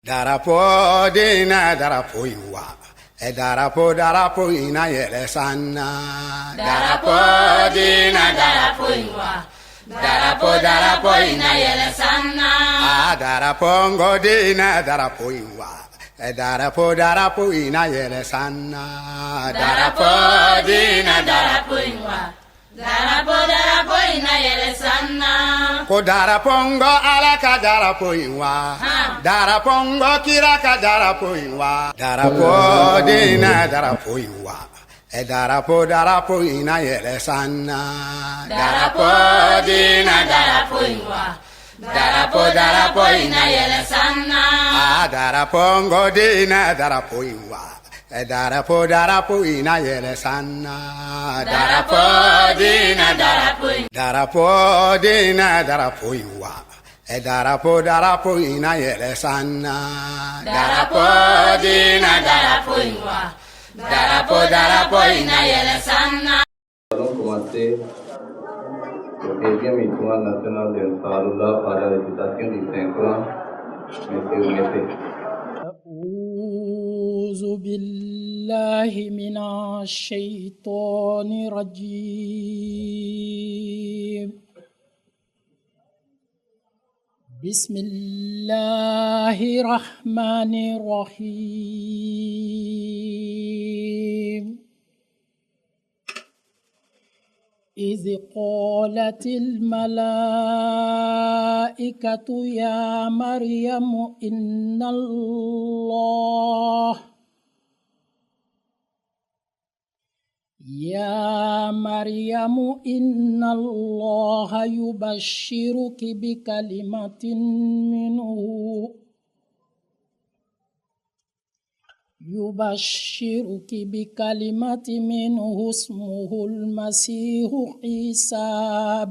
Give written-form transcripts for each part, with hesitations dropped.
Darapo dina darapo iwa. Darapo ina yele sana. Darapo dina darapo iwa. Darapo ina yele sana. Darapo ngodina darapo iwa. Darapo ina yele sana. Darapo dina darapo iwa. Darapo ina yele sana. Ko darapongo alaka darapo iwa. Darapongo kiraka darapo iwa. Darapo dina darapo iwa. Darapo ina yele sana. Darapo dina darapo iwa. Darapo ina yele sana. Darapongo dina darapo iwa. Darapo ina yele sana. Darapo dina darapo iwa. Darapo dina darapo iwa. Darapo ina yele sana. Darapo dina darapo iwa. Darapo ina yele sana. Allons commencer le 15e étoile national de Ansarullah par la récitation du Saint-Coran. Mettez vous mettez. أعوذ بالله من الشيطان الرجيم. بسم الله الرحمن الرحيم. إذ قالت الملائكة يا مريم إن الله يبشرك بكلمة منه اسمه المسيح عيسى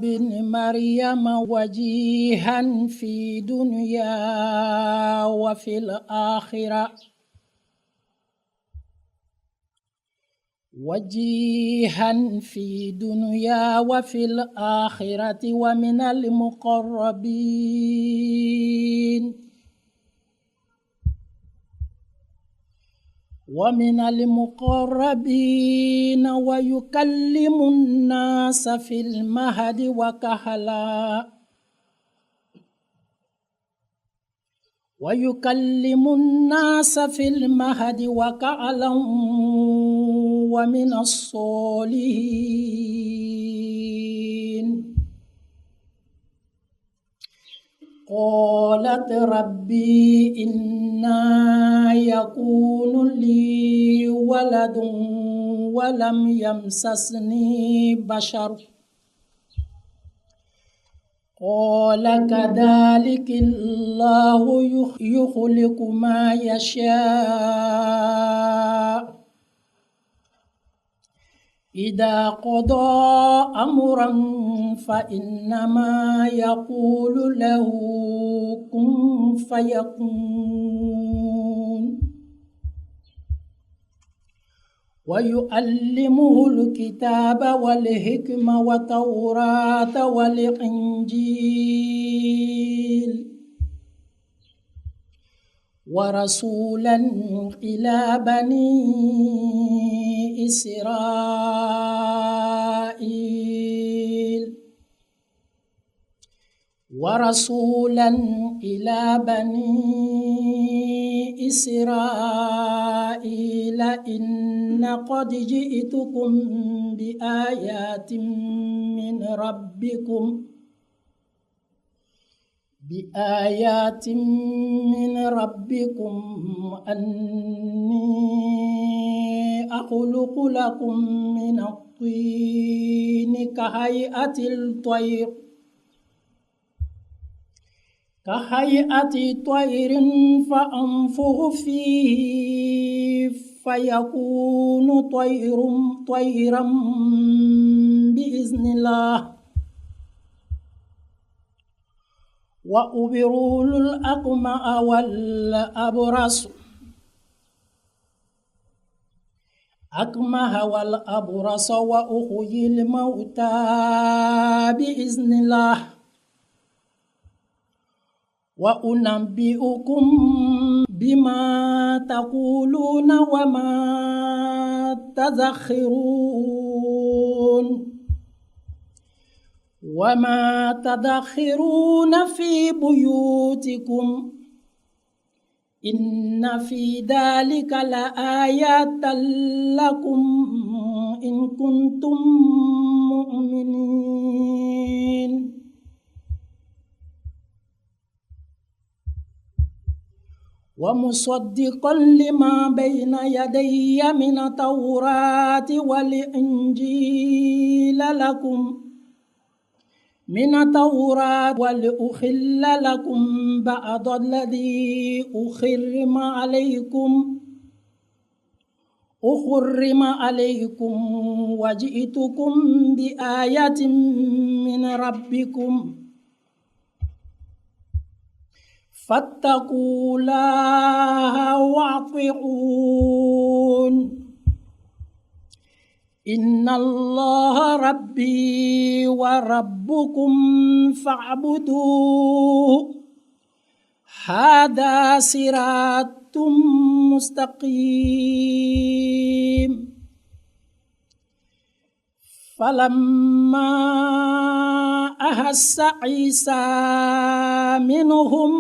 بن مريم وجيها في دنيا وفي الآخرة ومن المقربين ويكلم الناس في المهد وكهلا ومن الصالحين. قالت ربي إنا يكون لي ولد ولم يمسسني بشر قال كذلك الله يخلق ما يشاء إذا قضى أمرا فإنما يقول له كن فيكون. ويعلمه الكتاب والحكمة والتوراة والإنجيل ورسولا إلى بني إسرائيل إن قد جئتكم بآيات من ربكم أني أخلق لكم من الطين كهيئة الطير فأنفخ فيه فيكون طيرا بإذن الله وأبرئ الأكمه والأبرص أكمه والأبرص وأحيي الموتى بإذن الله وأنبئكم بما تقولون وما تدخرون في بيوتكم إن في ذلك لآيات لكم إن كنتم مؤمنين ومصدقا لما بين يدي من التوراة والإنجيل ولأحل لكم بعض الذي أحرم عليكم وجئتكم بآية من ربكم فاتقوا الله واطيعون إن الله ربي وربكم فاعبدوه هذا صراط مستقيم فلما أحس عيسى منهم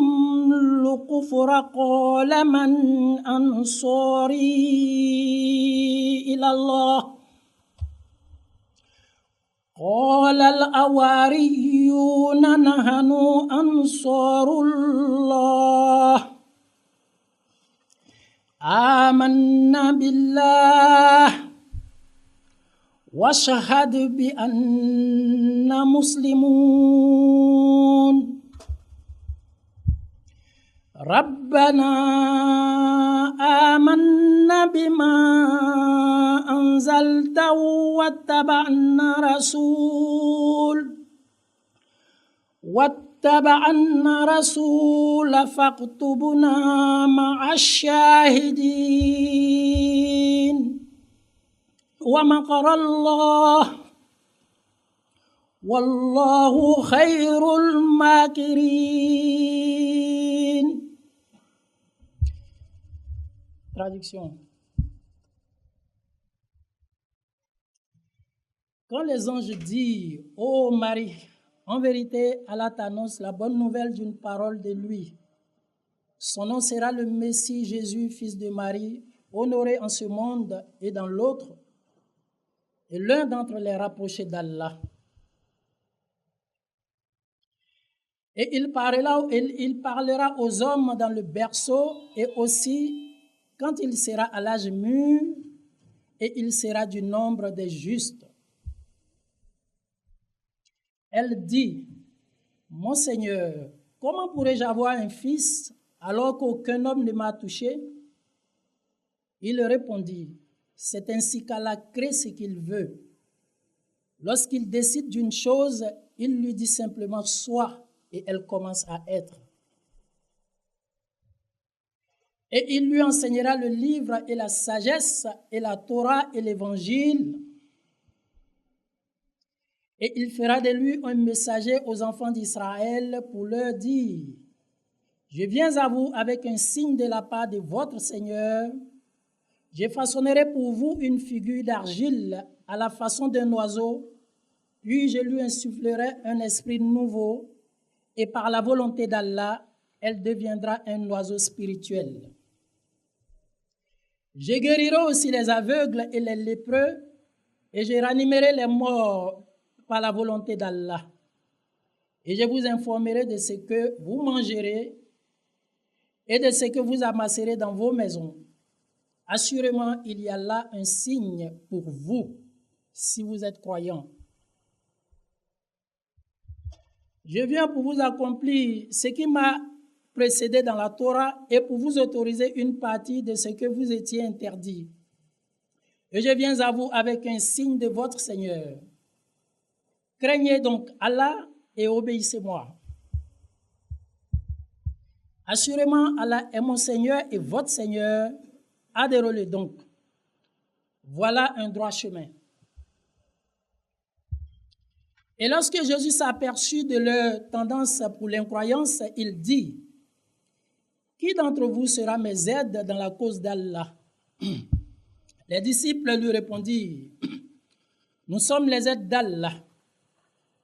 الكفر قال من أنصاري إلى الله قال الحواريون نحن أنصار الله آمنا بالله واشهد بأننا مسلمون ربنا آمنا بما أنزلت واتبعنا رسول فاكتبنا مع الشاهدين ومكر الله والله خير الماكرين. Traduction. Quand les anges disent « Ô Marie, en vérité, Allah t'annonce la bonne nouvelle d'une parole de lui. Son nom sera le Messie Jésus, fils de Marie, honoré en ce monde et dans l'autre, et l'un d'entre les rapprochés d'Allah. Et il parlera aux hommes dans le berceau et aussi quand il sera à l'âge mûr, et il sera du nombre des justes. Elle dit, « Mon Seigneur, comment pourrais-je avoir un fils alors qu'aucun homme ne m'a touché ?» Il répondit, « C'est ainsi qu'Allah crée ce qu'il veut. Lorsqu'il décide d'une chose, il lui dit simplement « Sois » et elle commence à être. Et il lui enseignera le livre et la sagesse et la Torah et l'évangile. Et il fera de lui un messager aux enfants d'Israël pour leur dire, « Je viens à vous avec un signe de la part de votre Seigneur. Je façonnerai pour vous une figure d'argile à la façon d'un oiseau, puis je lui insufflerai un esprit nouveau, et par la volonté d'Allah, elle deviendra un oiseau spirituel. Je guérirai aussi les aveugles et les lépreux, et je ranimerai les morts par la volonté d'Allah. Et je vous informerai de ce que vous mangerez et de ce que vous amasserez dans vos maisons. Assurément, il y a là un signe pour vous, si vous êtes croyants. Je viens pour vous accomplir ce qui m'a précédé dans la Torah et pour vous autoriser une partie de ce que vous étiez interdit. Et je viens à vous avec un signe de votre Seigneur. Craignez donc Allah et obéissez-moi. Assurément, Allah est mon Seigneur et votre Seigneur. Adhérez-le donc. Voilà un droit chemin. Et lorsque Jésus s'aperçut de leur tendance pour l'incroyance, il dit, « Qui d'entre vous sera mes aides dans la cause d'Allah ?» Les disciples lui répondirent, « Nous sommes les aides d'Allah.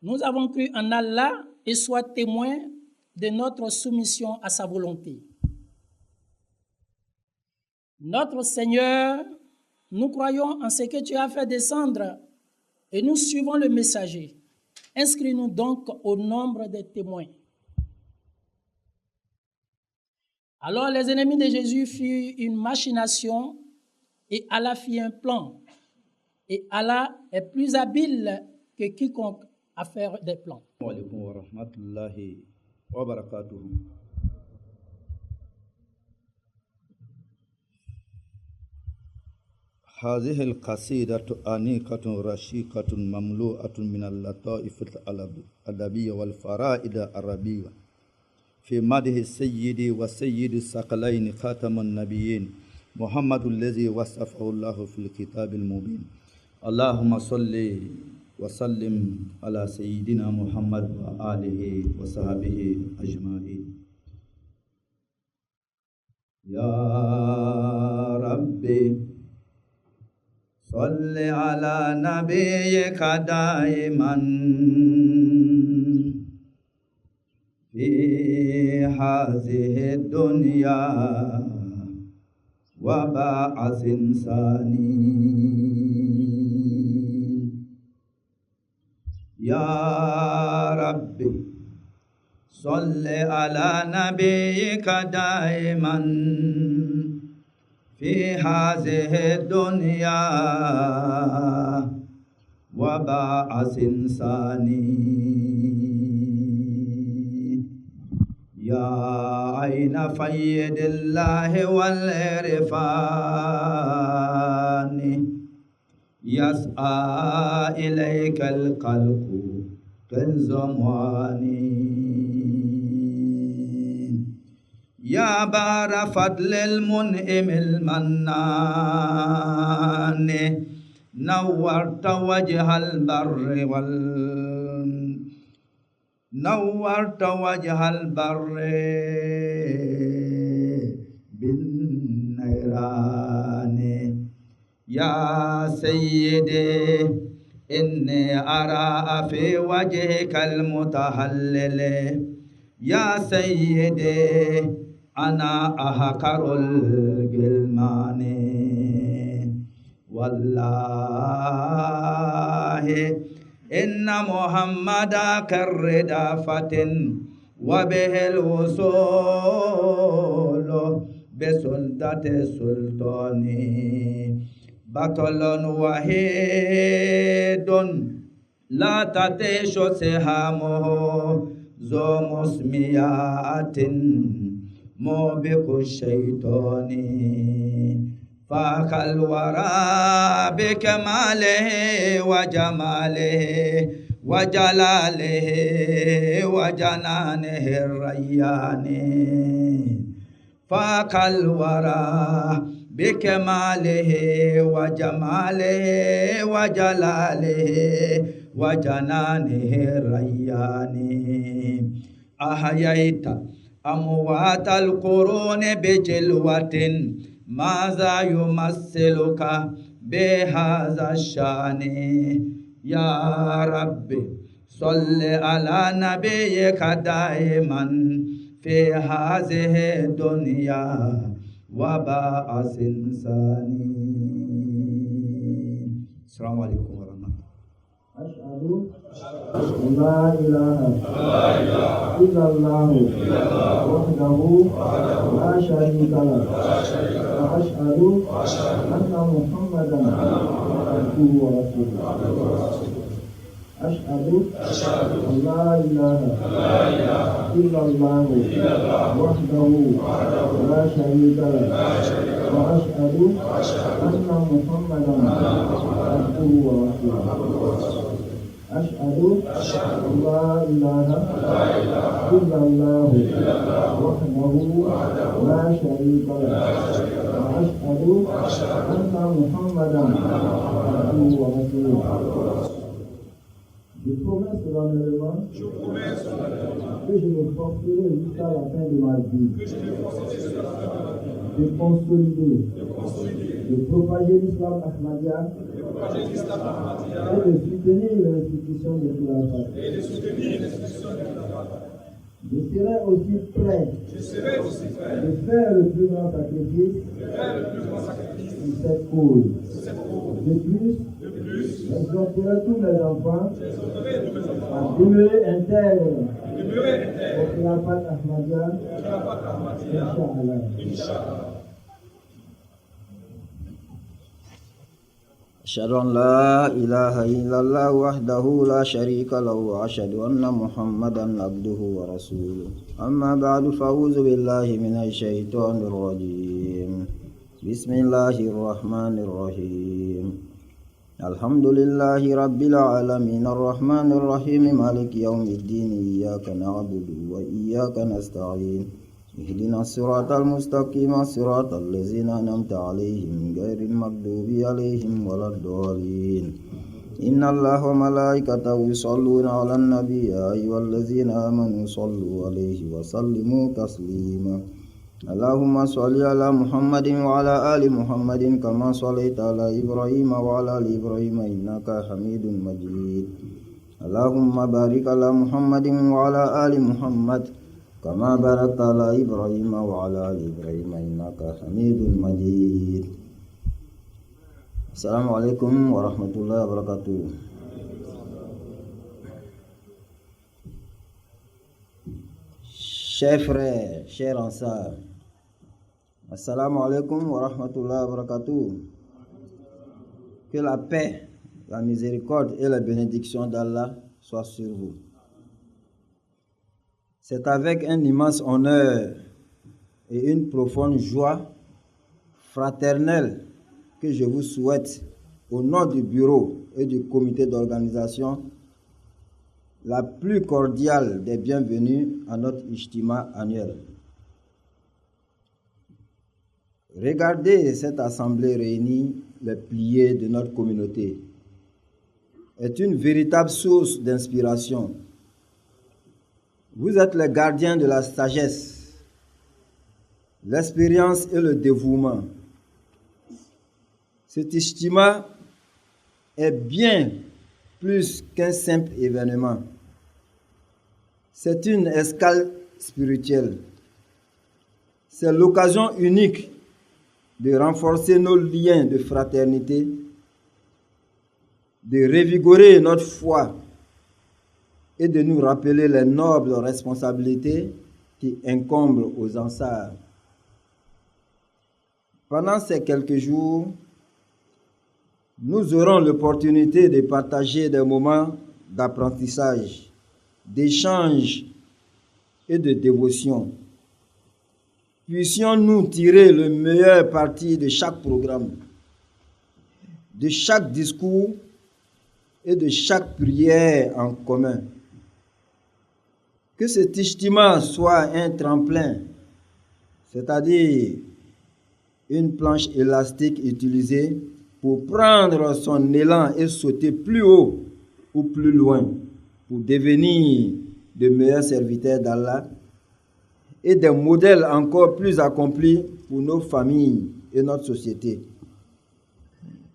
Nous avons cru en Allah et sois témoin de notre soumission à sa volonté. » Notre Seigneur, nous croyons en ce que tu as fait descendre et nous suivons le messager. Inscris-nous donc au nombre des témoins. Alors les ennemis de Jésus firent une machination et Allah fit un plan. Et Allah est plus habile que quiconque à faire des plans. Wa alaikum wa rahmatullahi wa barakatuhu. هذه القصيدة أنيقة رشيقة مملوءة من اللطائف الأدبية والفرائد العربية في مدح السيد وسيد الثقلين خاتم النبيين محمد الذي وصفه الله في الكتاب المبين. اللهم صل وسلم على سيدنا محمد وآله وصحبه أجمعين. يا ربي صل على نبيك دائما في هذه الدنيا وبعث ثاني. يا ربي صل على نبيك دائما في هذه الدنيا وبعث ثاني. يا عين فيد الله والعرفان يسعى إليك القلب كالزمواني. يا بار فضل المنعم المنان نورت وجه البر نورت وجه البر بالنيران. يا سيدي إني أرى في وجهك المتهلل. يا سيدي أنا أحقر الغلمان والله إن محمدا كالردافة وبه الوصول بسلطة السلطان. بطل وحيد لا تطيش سهامه ذو مسميات موبق الشيطان. فاق الورى بكماله وجماله وجلاله وجنانه الريان. فاق الورى بكماله وجماله وجلاله وجنانه الريان. أحييت أموات القرون بجلوة ماذا يمثلك بهذا الشان. يا ربي صل على نبيك دائما في هذه الدنيا وبعث ثاني. السلام عليكم ورحمة الله. أشهد أن لا إله إلا الله وحده لا شريك له وأشهد أن محمدا عبده ورسوله. أشهد أن لا إله إلا الله وحده لا شريك له وأشهد أن محمدا عبده ورسوله. أشهد أن لا إله إلا الله وحده لا شريك له وأشهد أن محمدا عبده ورسوله. Je promets solennellement que je me forcerai jusqu'à la fin de ma vie de consolider, de propager l'islam ahmadiyya et de soutenir l'institution de Khilafat. Je serai aussi prêt de faire le plus grand sacrifice pour cette cause. De plus, j'exhorterai tous mes enfants à demeurer intègres au Khilafat ahmadiyya, Inch'Allah. أشهد أن لا إله إلا الله وحده لا شريك له وأشهد أن محمدا عبده ورسوله أما بعد فأعوذ بالله من الشيطان الرجيم بسم الله الرحمن الرحيم الحمد لله رب العالمين الرحمن الرحيم مالك يوم الدين إياك نعبد وإياك نستعين اهدنا الصراط المستقيم صراط الذين أنعمت عليهم غير المغضوب عليهم ولا الضالين إن الله وملائكته يصلون على النبي يا أيها الذين آمنوا صلوا عليه وسلموا تسليما اللهم صل على محمد وعلى آل محمد كما صليت على إبراهيم وعلى آل إبراهيم إنك حميد مجيد اللهم بارك على محمد وعلى آل محمد كما باركت على إبراهيم وعلى آل إبراهيم إنك حميد مجيد. السلام عليكم ورحمة الله وبركاته. Chers frères, chers ansars, Assalamu alaikum wa rahmatullahi wa barakatuh. Que la paix, la miséricorde et la bénédiction d'Allah soient sur vous. C'est avec un immense honneur et une profonde joie fraternelle que je vous souhaite, au nom du bureau et du comité d'organisation, la plus cordiale des bienvenues à notre ijtima annuel. Regardez cette assemblée réunie, les piliers de notre communauté, est une véritable source d'inspiration. Vous êtes les gardiens de la sagesse, l'expérience et le dévouement. Cet ijtima est bien plus qu'un simple événement. C'est une escale spirituelle. C'est l'occasion unique de renforcer nos liens de fraternité, de revigorer notre foi et de nous rappeler les nobles responsabilités qui incombent aux ansars. Pendant ces quelques jours, nous aurons l'opportunité de partager des moments d'apprentissage, d'échange et de dévotion. Puissions-nous tirer le meilleur parti de chaque programme, de chaque discours et de chaque prière en commun. Que cet ijtima soit un tremplin, c'est-à-dire une planche élastique utilisée pour prendre son élan et sauter plus haut ou plus loin, pour devenir de meilleurs serviteurs d'Allah et des modèles encore plus accomplis pour nos familles et notre société.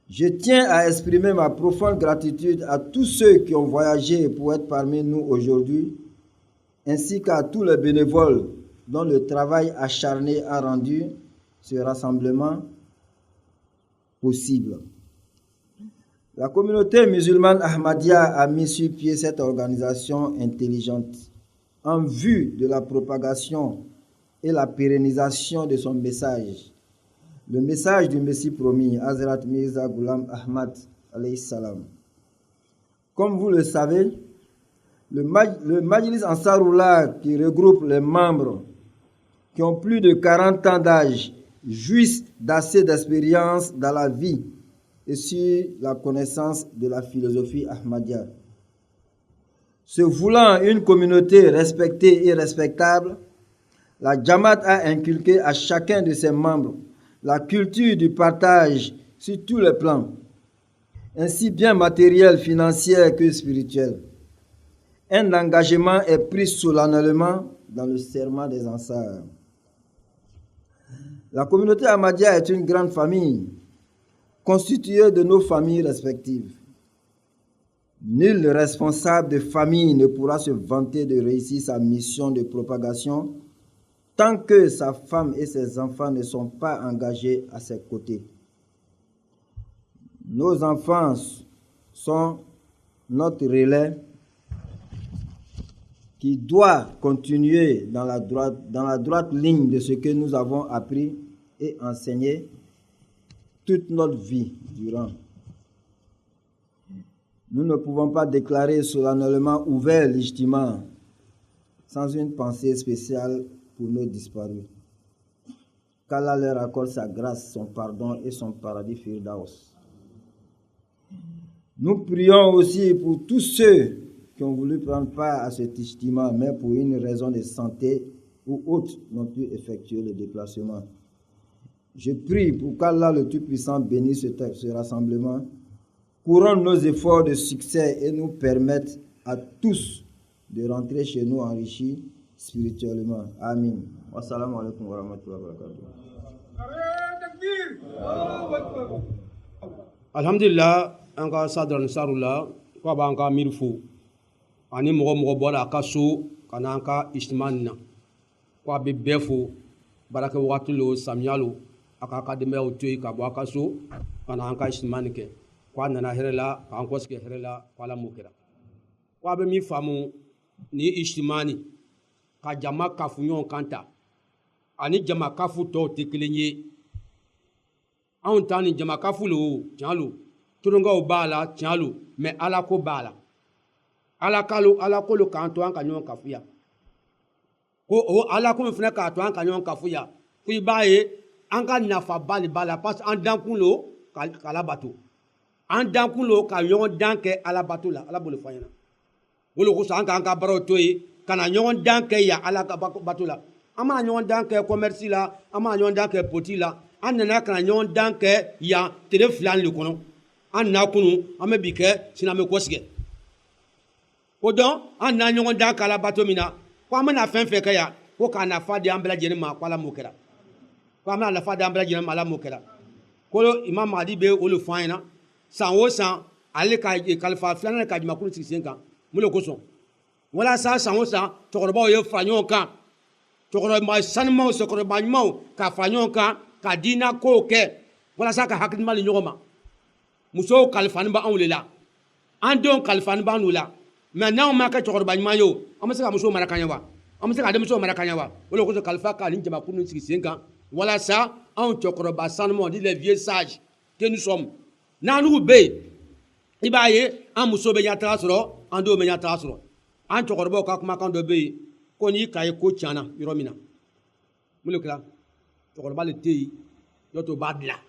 Je tiens à exprimer ma profonde gratitude à tous ceux qui ont voyagé pour être parmi nous aujourd'hui, ainsi qu'à tous les bénévoles dont le travail acharné a rendu ce rassemblement possible. La communauté musulmane Ahmadiyya a mis sur pied cette organisation intelligente en vue de la propagation et la pérennisation de son message. Le message du Messie promis, Hazrat Mirza Ghulam Ahmad alayhi salam. Comme vous le savez, le Majlis Ansarullah, qui regroupe les membres qui ont plus de 40 ans d'âge, jouissent d'assez d'expérience dans la vie et sur la connaissance de la philosophie Ahmadiyya. Se voulant une communauté respectée et respectable, la Jamaat a inculqué à chacun de ses membres la culture du partage sur tous les plans, ainsi bien matériel, financier que spirituel. Un engagement est pris solennellement dans le serment des Ansar. La communauté Ahmadiyya est une grande famille constituée de nos familles respectives. Nul responsable de famille ne pourra se vanter de réussir sa mission de propagation tant que sa femme et ses enfants ne sont pas engagés à ses côtés. Nos enfants sont notre relais qui doit continuer dans la droite ligne de ce que nous avons appris et enseigné toute notre vie durant. Nous ne pouvons pas déclarer solennellement ouvert l'Ijtima sans une pensée spéciale pour nos disparus. Qu'Allah leur accorde sa grâce, son pardon et son paradis Firdaus. Nous prions aussi pour tous ceux qui ont voulu prendre part à cet Ijtima, mais pour une raison de santé ou autre n'ont pu effectuer le déplacement. Je prie pour qu'Allah le Tout-Puissant bénisse ce rassemblement, couronne nos efforts de succès et nous permette à tous de rentrer chez nous enrichis spirituellement. Amin. Wassalamu alaikum wa rahmatullahi wa barakatuh. Alhamdulillah, an ka sadra ansarullah ko b'an ka miiri fo ani mɔgɔ bɔra a ka so ka n'an ka ijtimaa na ko a bɛ bɛɛ fo barakɛ wagati lo samiya lo a k'a ka denbayaw to yen ka bɔ a ka so ka n'an ka ijtimaa nin kɛ ko a nana hɛrɛ la k'an kɔsegin hɛrɛ la ko Ala m'o kɛra ko a bɛ min faamu ni ijtimaa nin ka jama kafu ɲɔgɔn kan ta ani jama kafu tɔw tɛ kelen ye. Anw ta ni jama kafu lo tiɲɛ lo turonkaw b'a la tiɲɛ lo mɛ Ala ko b'a la. Ala ko lo k'an to an ka ɲɔgɔn kafuya ko o Ala ko min fana k'a to an ka ɲɔgɔn kafuya ko i b'a ye an ka nafaba de b'a la parce que an dankun lo k'Ala bato an dankun lo ka ɲɔgɔn dan kɛ Ala bato la Ala b'o le fɔ an ɲɛna o de kosɔn an k'an ka baaraw to yen ka na ɲɔgɔn dan kɛ yan Ala ka bato la an mana ɲɔgɔn dan kɛ commerce la an mana ɲɔgɔn dan kɛ politique la an nana ka na ɲɔgɔn dan kɛ yan tile fila de kɔnɔ an na kunu an bɛ bi kɛ sini an bɛ kɔsegin o dɔn an na ɲɔgɔn dan kɛ Ala bato min na ko an bɛna fɛn fɛn kɛ yan ko k'a nafa di an bɛɛ lajɛlen ma ko Ala m'o kɛra ko an bɛna nafa di an bɛɛ lajɛlen ma Ala m'o kɛra ko Imam Mahdi bɛ o le fɔ an ɲɛna san o san ale ka kalifa filanan ka jumakulu sigi sen kan mun de kosɔn walasa san o san cɛkɔrɔbaw ye fara ɲɔgɔn kan cɛkɔrɔba sanumaw cɛkɔrɔba ɲumanw ka fara ɲɔgɔn kan ka diina kow kɛ walasa ka hakilima di ɲɔgɔn ma musow kalifani bɛ anw de la an denw kalifani b'an n'u la mɛ n'anw ma kɛ cɛkɔrɔba ɲuman ye o an bɛ se ka musow mara ka ɲɛ wa an bɛ se ka denmusow mara ka ɲɛ wa o de kosɔn kalifa ka nin jamakulu sigi sen kan walasa anw cɛkɔrɔba sanumaw ni les vieux sages que nous sommes n'an n'u bɛ yen i b'a ye an muso bɛ ɲɛtaga sɔrɔ an denw bɛ ɲɛtaga sɔrɔ an cɛkɔrɔbaw ka kumakan dɔ bɛ yen ko n'i ka ye ko tiɲɛna yɔrɔ min na mun de kɛra cɛkɔrɔba le tɛ yen n'o tɛ o b'a dilan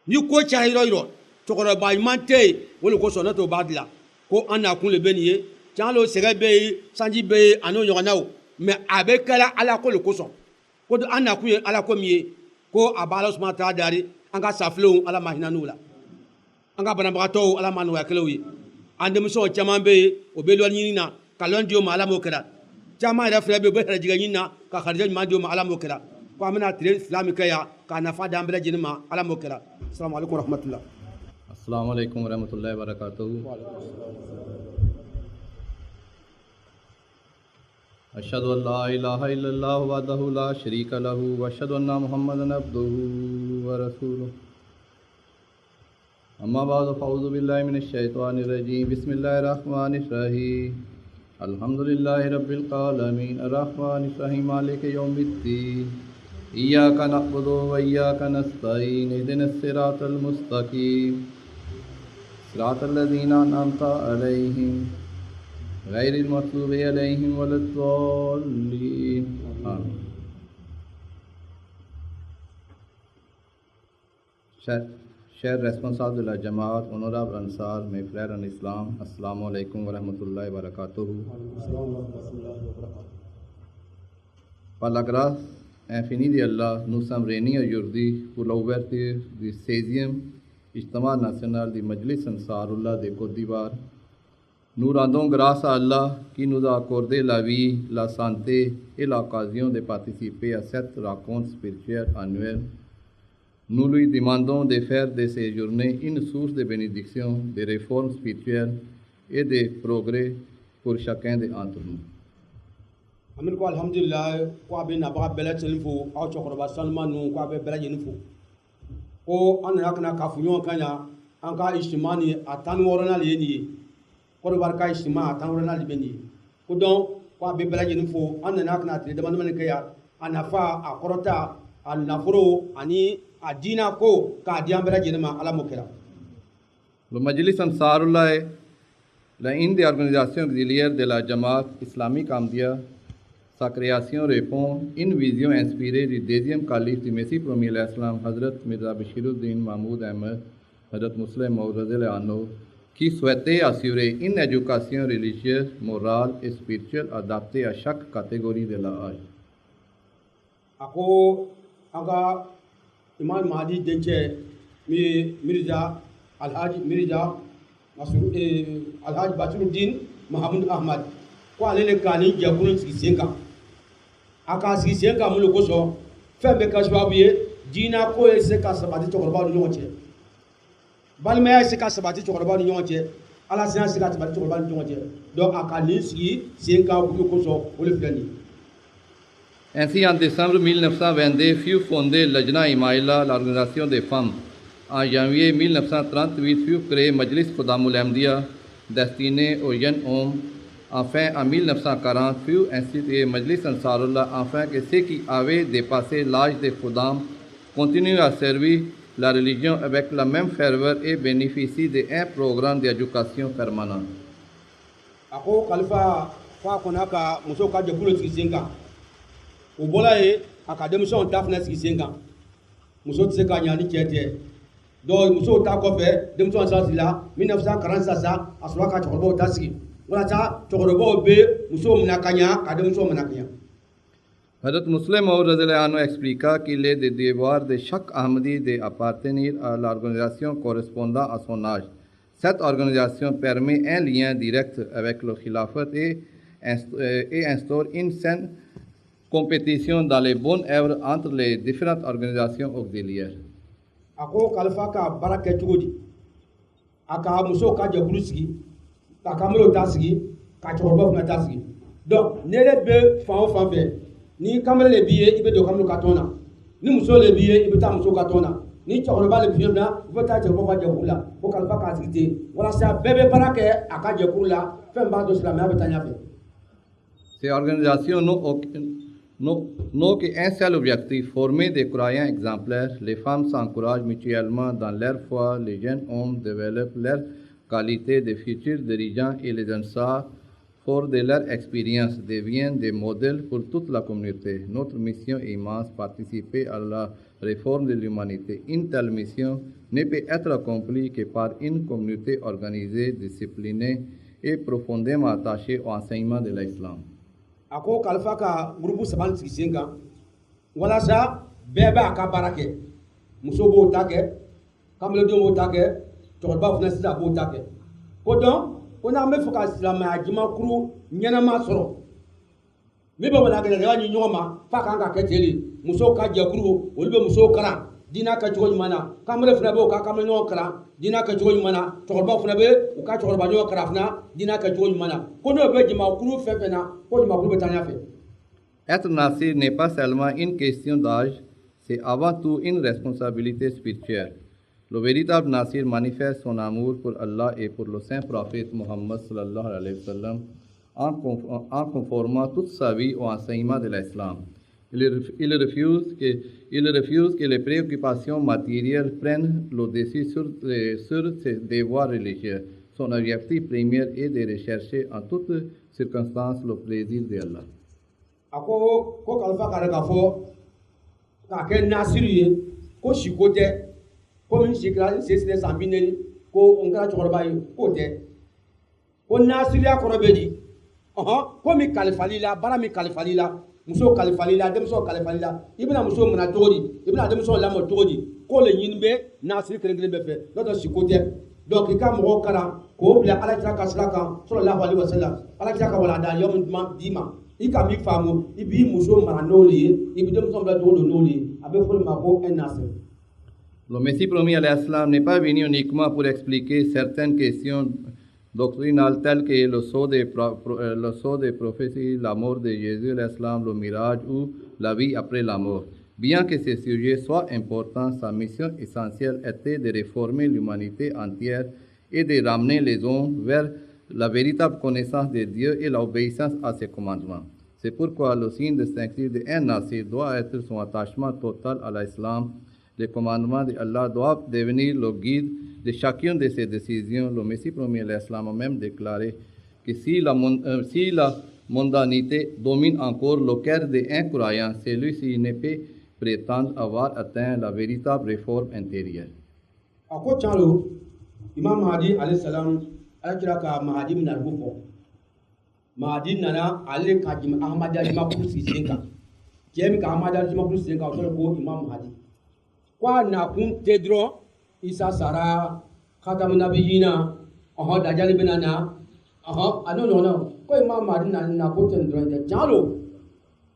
ni ko tiɲɛna yɔrɔ o yɔrɔ cɛkɔrɔba ɲuman tɛ yen o de kosɔn n'o tɛ o b'a dilan ko an nakun le bɛ nin ye tiɲɛ lo sɛgɛ bɛ yen sanji bɛ yen a n'o ɲɔgɔnnaw mɛ a bɛ kɛra Ala ko le kosɔn ko an nakun ye Ala ko min ye ko a b'a Ala subahana taala dari an ka safilenw Ala ma hinɛ n'u la an ka banabagatɔw Ala ma nɔgɔya kɛlɛw ye an denmusow caman bɛ yen o bɛ lɔn ɲini na ka lɔn di o ma Ala m'o kɛra caman yɛrɛ fɛnɛ bɛ yen o bɛ hɛrɛjigɛ ɲini na ka harijɛ ɲuman di o ma Ala m'o kɛra ko an bɛna tile fila min kɛ yan k'a nafa di an bɛɛ lajɛlen ma Ala m'o kɛra assalamu alaikum warahmatullah. Assalamu alaikum warahmatullahi wabarakatuh. Ashhadu an la ilaha illallah wahdahu la sharika lahu wa ashhadu anna Muhammadan abduhu wa rasuluh. Amma ba'du fa'udhu billahi minash shaitanir rajim. Bismillahir rahmanir rahim. Alhamdulillahi rabbil alamin. Ar-rahmanir rahim. Maliki yawmiddin. Iyyaka na'budu wa iyyaka nasta'in. Ihdinas siratal mustaqim. Siratal ladzina an'amta 'alaihim ghairil maghdubi 'alaihim waladdallin. Amin. chers responsables de la Jamaat, honorables Ansar, mes frères en islam, assalamu alaikum wa rahmatullahi wa barakatuh. Par la grâce infinie d'Allah, nous sommes réunis aujourd'hui pour l'ouverture du 16e Ijtama national du Majlis Ansarullah de Côte d'Ivoire. Nous rendons grâce à Allah qui nous a accordé la vie, la santé et l'occasion de participer à cette rencontre spirituelle annuelle. Nous lui demandons de faire de ces journées une source de bénédiction, de réformes spirituelles et de progrès pour chacun d'entre nous. Amin ko alhamdulillah ko abe na ba bela telfo aw chokoroba salmanu ko abe bela jenfo ko an yakna ka funyo kanya an ka ishtimani atan worona leni ko barka ishtima atan worona libeni ko don ko abe bela jenfo an yakna tele de man kaya anafa akorota an nafuro ani adina ko ka diam bela jenma ala mokera. Le Majlis Ansarullah est l'une des organisations auxiliaires de la Jamaat islamique Ahmadiyya. Sa création répond à une vision inspirée du deuxième calife du Messie premier l'Islam, Hazrat Mirza Bashiruddin Mahmoud Ahmed, Hazrat Muslim Maud Anno, qui souhaitait assurer une éducation religieuse, morale et spirituelle adaptée à chaque catégorie de l'âge. Ako aga Imam Mahdi Denche Mirza Alhaji Mirza Alhaji Bashiruddin Mahmoud Ahmad ko alele kani jakunu sisenga aka sisenga mulo koso fembe kashwabuye dina ko ese ka sabati chokorba no nyonche balme ese ka sabati chokorba no nyonche ala sinan ese ka sabati chokorba no nyonche donc aka nisi senga mulo koso ole flani. Ainsi, en décembre 1922, fut fondée Lajna Imaila, l'organisation des femmes. En janvier 1938, fut créé Majlis Khudamul Ahmadiyya, destiné aux jeunes hommes. Enfin, en 1940, fut institué Majlis Ansarullah, afin que ceux qui avaient dépassé l'âge de Khudam continuent à servir la religion avec la même ferveur et bénéficient d'un programme d'éducation permanent. Ako Khalifa fa konaka muso ka jabulo tsisenga ubola e académicien tafna tsisenga muso tseka nyani kete do muso ta ko fe demso ansasila 1940 sa aswa ka chobo tasiki. Hazrat Muslim Maud Anno expliqua qu'il est des devoirs de chaque Ahmadi d'appartenir à l'organisation correspondant à son âge. Cette organisation permet un lien direct avec le Khilafat et instaure une saine compétition dans les bonnes œuvres entre les différentes organisations auxiliaires. Ako Khalifa ka baraka chugodi aka muso ka jabuluski ka kamelo tasigi ka chorbo funa tasigi donc nele be fan fan fe ni kamelo le biye ibe do kamelo katona ni muso le biye ibe ta muso katona ni chorbo le biye na ibe ta chorbo fa jabula ko Khalifa ka sigite wala sa bebe baraka aka jabula fe mba do islam ya betanya fe. Ces organisations n'ont qu'un seul objectif, former des croyants exemplaires. Les femmes s'encouragent mutuellement dans leur foi, les jeunes hommes développent leur qualité de futurs dirigeants et les ansars, forts de leur expérience, deviennent des modèles pour toute la communauté. Notre mission est immense, participer à la réforme de l'humanité. Une telle mission ne peut être accomplie que par une communauté organisée, disciplinée et profondément attachée au enseignement de l'islam. Ako Khalifa ka groupe saban sisenga wala sa bebe aka barake muso bo take kamelo do mo take torba funa sisa bo take ko don ona me foka islam ajima kuru nyana ma soro me be wala ga ga ni nyoma fa kan ka keteli muso ka je kuru wolbe muso kara dina ka jogo mana kamelo funa bo ka kamelo kara dina ka jogo mana torba funa be u ka torba nyo kara funa dina ka jogo mana ko no be jima kuru fefena. Être nasir n'est pas seulement une question d'âge, c'est avant tout une responsabilité spirituelle. Le véritable nasir manifeste son amour pour Allah et pour le saint prophète Muhammad sallallahu alayhi wa sallam en conformant toute sa vie au enseignement de l'islam. Il refuse que les préoccupations matérielles prennent le dessus sur ses devoirs religieux. Son objectif premier est de rechercher en toutes circonstances le plaisir d'Allah. Ako ko Khalifa ka fo ka ke nasiru ye ko shikote komi sikira sesile sambine ko ngara chokoroba yi ko te ko nasiriya kɔrɔ bɛ di komi kalifalila bara min kalifalila muso kalifalila denmuso kalifalila i bɛna muso mina cogo di i bɛna denmuso lamɔ cogo di ko le ɲini bɛ nasiri kelen-kelen bɛɛ fɛ n'o tɛ siko tɛ donc i ka mɔgɔw kalan k'o bila alakira ka sira kan sallallahu alaihi wasallam alakira ka walanda yɔrɔ min d'i ma i ka min faamu i b'i muso mara n'o le ye i bɛ denmuso bila cogo don n'o le ye a bɛ fɔ o de ma ko un nasir. Le Messie promis alayhi salam n'est pas venu uniquement pour expliquer certaines questions doctrinales telles que le sceau des prophéties, la mort de Jésus alayhi salam, le mirage ou la vie après la mort. Bien que ces sujets soient importants, sa mission essentielle était de réformer l'humanité entière et de ramener les hommes vers la véritable connaissance de Dieu et l'obéissance à ses commandements. C'est pourquoi le signe distinctif d'un Nasir doit être son attachement total à l'islam. Les commandements d'Allah doivent devenir le guide de chacune de ses décisions. Le Messie promis l'Islam a même déclaré que si la mondanité domine encore le cœur d'un croyant, celui-ci ne peut prétendre avoir atteint la véritable réforme intérieure. Ako chalo Imam Mahdi alayhi salam alakira ka Mahdi min al-Bufo Mahdi nana ale ka jim Ahmad al-Jima kursi senka jem ka Ahmad al-Jima kursi senka ko Imam Mahdi kwa na kun tedro Isa Sara khatamun nabiyina dajali benana ano ko Imam Mahdi na ko tedro de chalo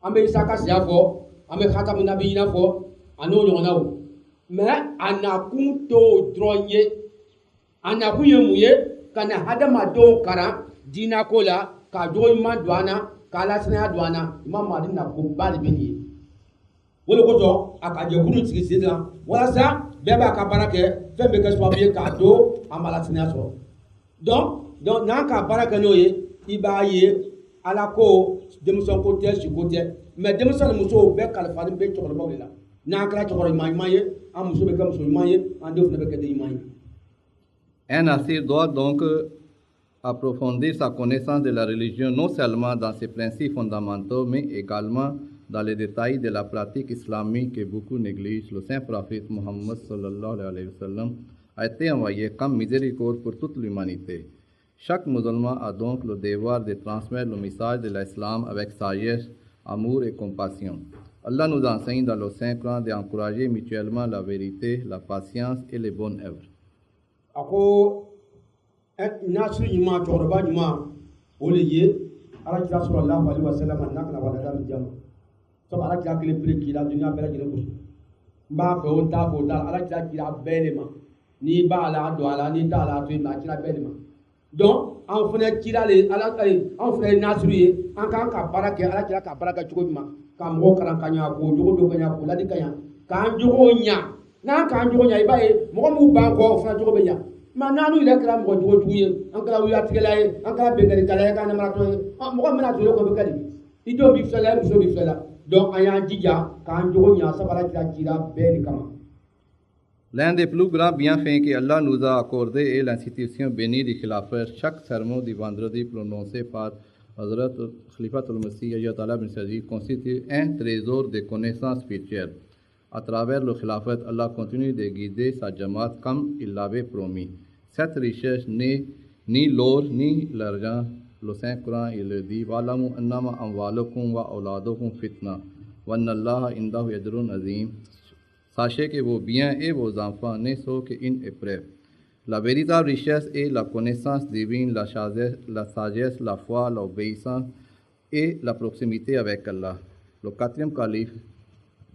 ambe Isa ka sia fo ambe khatamun nabiyina fo ano mais anakun to dronye anakun yemuye kana hadama do kara dina kola ka do man douana kala sina douana Imam Mahdi na ko bali bini wolo ko to akaje kunu tigi sidla wala sa beba ka barake fembe ka swabiye ka do amala sina so donc na ka barake noye ibaye ala ko demson ko tel sikote mais demson muso be kalfa be chokolo bawlela na kala chokolo maye Un Nasir doit donc approfondir sa connaissance de la religion non seulement dans ses principes fondamentaux mais également dans les détails de la pratique islamique que beaucoup négligent. Le saint prophète Mohammed sallallahu alayhi wa sallam a été envoyé comme miséricorde pour toute l'humanité. Chaque musulman a donc le devoir de transmettre le message de l'islam avec sagesse, amour et compassion. Allah nous enseigne dans le Saint-Coran d'encourager mutuellement la vérité, la patience et les bonnes œuvres. Ako nasri nyuma choroba nyuma oliye ala kira sallallahu alaihi wasallam nakna wala dam jama so ala kira kile preki la dunya bela jere ko mba ko ta ko dal ala kira belema ni ba ala do ala ni ta ala to ma kira belema donc en fene kira le ala en fene nasri en kan ka baraka ala kira ka baraka chuko ma ka mo karan kanya ko jogo do kanya ko ladi kanya kan jogo nya na kan jogo nya ibaye mo mu ba ko fana jogo be nya ma nanu ile kala mo jogo tuye an kala wiya tigelaye an kala bengari kala ka na marato mo ko mena to ko be kali ido bi fela muso bi fela donc aya jija kan jogo nya sabara kira be ni kama. L'un des plus grands bienfaits que Allah nous a accordé est l'institution bénie du Khilafat. Chaque sermon du vendredi prononcé par Hazrat Khalifat al-Masih Ayatollah bin Sayyid constitue un trésor de connaissances spirituelles. À travers le Khilafat, Allah continue de guider sa Jamaat comme il l'avait promis. Cette richesse n'est ni l'or ni l'argent. Le Saint-Coran, il le dit, Wa'lamu annama amwalukum wa auladukum fitna, wa annallaha indahu ajrun azim. Sachez que vos biens et vos enfants ne sont qu'une épreuve. La véritable richesse est la connaissance divine, la sagesse, la foi, l'obéissance et la proximité avec Allah. Le quatrième calife,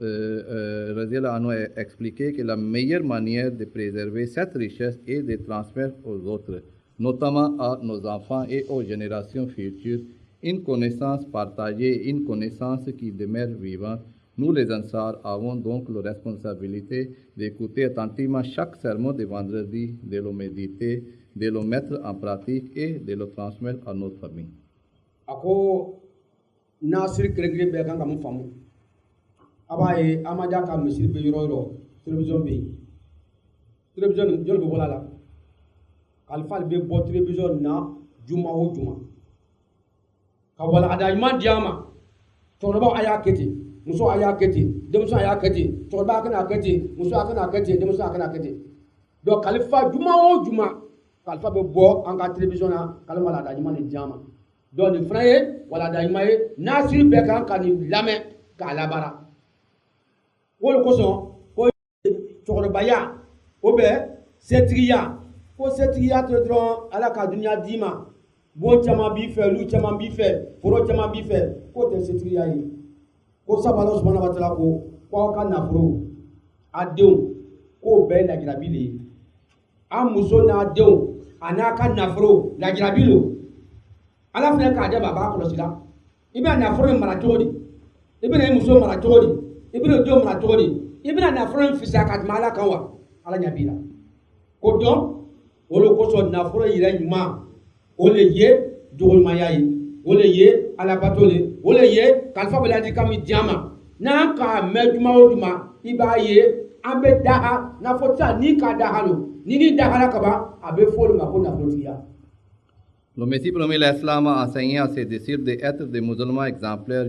Raziallahu anhu, a expliqué que la meilleure manière de préserver cette richesse est de transmettre aux autres, notamment à nos enfants et aux générations futures, une connaissance partagée, une connaissance qui demeure vivante. Nous, les Ansar, avons donc la responsabilité d'écouter attentivement chaque sermon de vendredi, de le méditer, de le mettre en pratique et de le transmettre à notre famille. Ako Nasir Kregre Began comme femme. Abaye Amada ka Monsieur Beyoro, télévision B. Télévision, je le vois là. Alpha be bo télévision na Juma ou Juma. Kawala Adayman Diama. Toroba Ayaketi. muso a y'a kɛ ten denmuso a y'a kɛ ten cɛkɔrɔba a kana kɛ ten muso a kana kɛ ten denmuso a kana kɛ ten donc kalifa juma o juma kalifa bɛ bɔ an ka télévision na k'ale walanda ɲuman de di an ma donc nin fana ye walanda ɲuman ye nasiri bɛɛ kan ka nin lamɛn k'a labaara o de kosɔn ko cɛkɔrɔbaya o bɛ setigiya ko setigiya tɛ dɔrɔn ala ka duniya d'i ma bon caman b'i fɛ lu caman b'i fɛ foro caman b'i fɛ k'o tɛ setigiya ye ko sabu ala subahana wa taala ko aw ka nafolo a denw k'o bɛɛ ye lajarabi de ye an muso n'a denw a n'a ka nafolo lajarabi lo ala fana k'a d'a ma a b'a kɔlɔsi la i bɛna nafolo in mara cogo di i bɛna i muso mara cogo di i bɛna denw mara cogo di i bɛna nafolo in fisaya ka tɛmɛ ala kan wa ala ɲɛ b'i la ko dɔn o de kosɔn nafolo yɛrɛ ɲuman o le ye jogoɲumanya ye o le ye alabato le o le ye kalifa bɛ ladilikan min di an ma n'an k'a mɛn juma o juma i b'a ye an bɛ daha n'a fɔ sisan ni ka daha lo ni ni dahara kaban a bɛ fɔ o de ma ko nafolotigiya. Le Messie premier l'Islam a enseigné à ses disciples d'être des musulmans exemplaires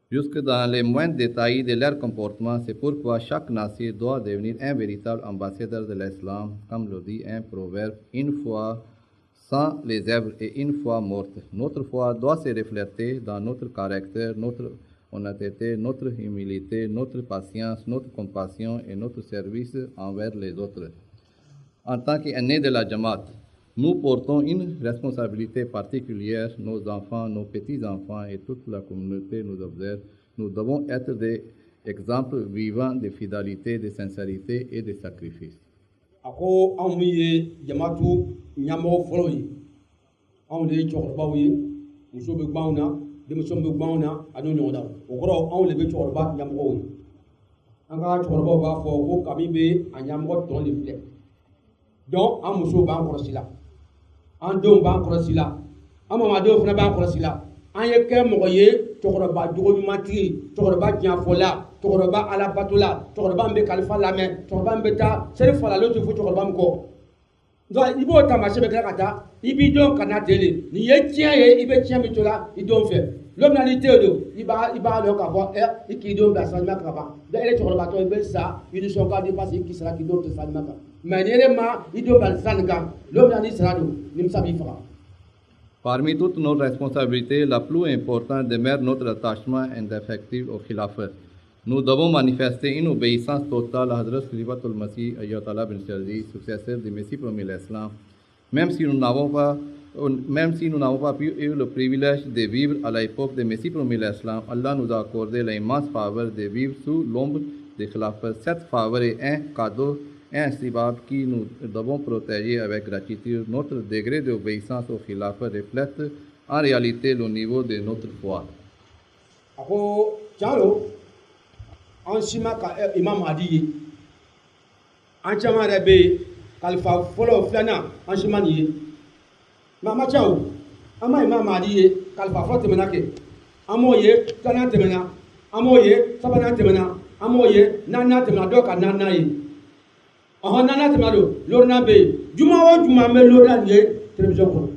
jusque dans les moindres détails de leur comportement. C'est pourquoi chaque nation doit devenir un véritable ambassadeur de l'Islam, comme le dit un proverbe, une fois sans les œuvres et une fois morte. Notre foi doit se refléter dans notre caractère, notre honnêteté, notre humilité, notre patience, notre compassion et notre service envers les autres. En tant qu'aînés de la Jamaat, nous portons une responsabilité particulière. Nos enfants, nos petits-enfants et toute la communauté nous observent. Nous devons être des exemples vivants de fidélité, de sincérité et de sacrifice. Ako anw ye jamatu ɲɛmɔgɔ fɔlɔ ye anw de ye cɛkɔrɔbaw ye muso bɛ gbɛn anw na denmisɛnw bɛ gbɛn anw na ani ɲɔgɔn na o kɔrɔ anw de bɛ cɛkɔrɔba ɲɛmɔgɔw ye an ka cɛkɔrɔbaw b'a fɔ ko kabi bɛ a ɲɛmɔgɔ tɔn de filɛ donc an musow b'an kɔlɔsi la an denw b'an kɔlɔsi la an mamadenw fana b'an kɔlɔsi la an ye kɛ mɔgɔ ye cɛkɔrɔba jogoɲumantigi cɛkɔrɔba diɲɛfɔla cɛkɔrɔba alabatola cɛkɔrɔba min bɛ kalifa lamɛn cɛkɔrɔba min bɛ taa seli falalen tɛ fo cɛkɔrɔba min kɔ donc i b'o taamasiyɛn bɛ tila ka taa i b'i denw kana ten de nin ye tiɲɛ ye i bɛ tiɲɛ min to la i denw fɛ don min na n'i den don i b'a dɔn k'a fɔ i k'i denw bila sira ɲuman kan ka ban donc e ye cɛkɔrɔbatɔ i bɛ sa i nisɔndiya di parce que i kisira k'i denw to sira ɲuman kan mais ni yɛrɛ ma i denw bila sira nin kan don min na n'i sira don nimisa b'i faga. Parmi toutes nos responsabilités, la plus importante demeure notre attachement indéfectible au khilafat. Nous devons manifester une obéissance totale à Hazrat Khalifatul Masih Ayyatullah bin Shardi, successeur du Messie premier l'Islam. Même si nous n'avons pas eu le privilège de vivre à l'époque du Messie premier l'Islam, Allah nous a accordé l'immense faveur de vivre sous l'ombre du khilafat. Cette faveur est un cadeau inestimable qui nous devons protéger avec gratitude. Notre degré d'obéissance au khilafat reflète en réalité le niveau de notre foi. Ako tiɲɛ an si ma ka imam Mahdi ye an caman yɛrɛ bɛ yen kalifa fɔlɔ filanan an si ma nin ye mais a ma ca o an ma imam Mahdi ye kalifa fɔlɔ tɛmɛna kɛ an m'o ye filanan tɛmɛna an m'o ye sabanan tɛmɛna an m'o ye naaninan tɛmɛna dɔw ka naaninan ye ɔhɔn naaninan tɛmɛna don lorinan bɛ yen juma o juma an bɛ lorinan nin ye télévision kɔnɔ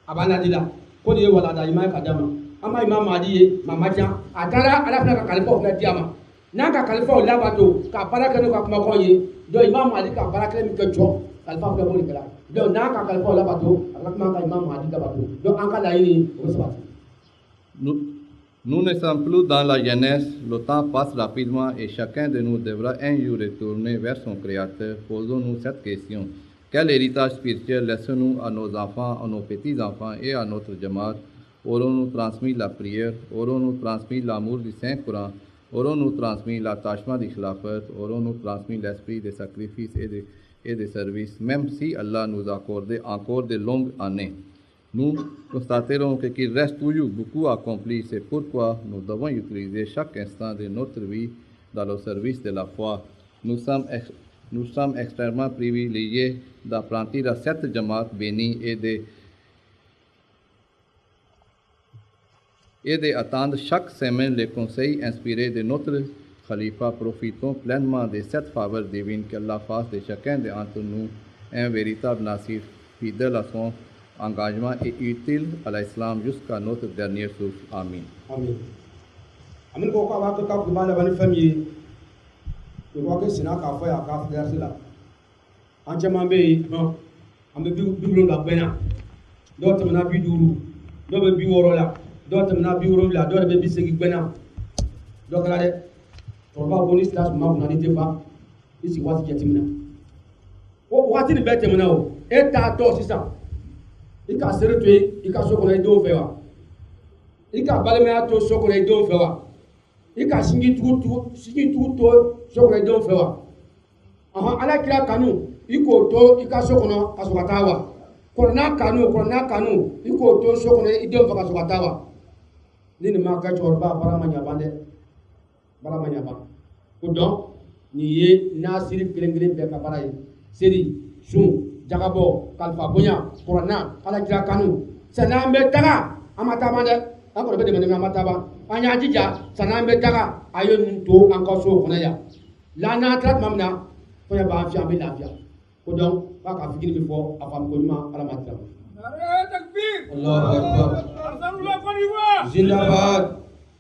a b'an ladi la ko nin ye walanda ɲuman ye ka d'a ma an ma imam Mahdi ye mais a ma ca a taara ala fana ka kalifaw fana di a ma n'a ka kalifaw labato ka baara kɛ n'u ka kumakanw ye donc imam Mahdi ka baara kelen min kɛ jɔ kalifa fana b'o de kɛla donc n'a ka kalifaw labato a ka kuma ka imam Mahdi labato donc an ka laɲini o bɛ sabati. Nous ne sommes plus dans la jeunesse, le temps passe rapidement et chacun de nous devra un jour retourner vers son Créateur. Posons-nous cette question. Quel héritage spirituel laissons-nous à nos enfants, à nos petits-enfants et à notre Jamaat? Aurons-nous transmis la prière? Aurons-nous transmis l'amour du Saint-Coran? Aurons-nous transmis l'attachement du khilafat? Aurons-nous transmis l'esprit de sacrifice et de service? Même si Allah nous a accordé encore de longues années, nous constaterons qu'il reste toujours beaucoup à accomplir. C'est pourquoi nous devons utiliser chaque instant de notre vie dans le service de la foi. Nous sommes extrêmement privilégiés d'apprendre à cette Jamaat bénie et d'attendre chaque semaine les conseils inspirés de notre Khalifa. Profitons pleinement de cette faveur divine qu'Allah fasse de chacun d'entre nous un véritable nasir, fidèle à son engagement et utile à l'Islam jusqu'à notre dernier souffle. Amin. Amin. amin ko ko ba ka ba la ban famille ko ko sina ka fa ya ka fa la an jama be am be bi la bena do tamna bi duru do be bi woro la do tamna bi woro la do be bi segi bena do kala de to ba ko ni stas ma na ni te fa isi wati jetimna o wati ni betemna o e ta to sisa ika sere to ika so ko na do fe wa ika balme to so ko na do fe wa ika singi tu to so ko na do fe wa aha ala kira kanu iko to ika so ko na kasukata wa korona kanu iko to so ko na idon fa kasukata wa nini ma ka chorba bara manya bande bara manya ba ko don ni ye nasiri kelengelen be ka bara ye seri sun jagabo kalfa bonya korona ala kira kanu sanambe taga amata bande akoro be de mane amata ba anya jija sanambe taga ayo nto anko so kona ya lana trat mamna ko ya ba afia be lafia ko don ba ka fikiri bi fo afam ko ma ala matra Nare takbir. Allahu akbar. Alhamdulillah. Zindabad.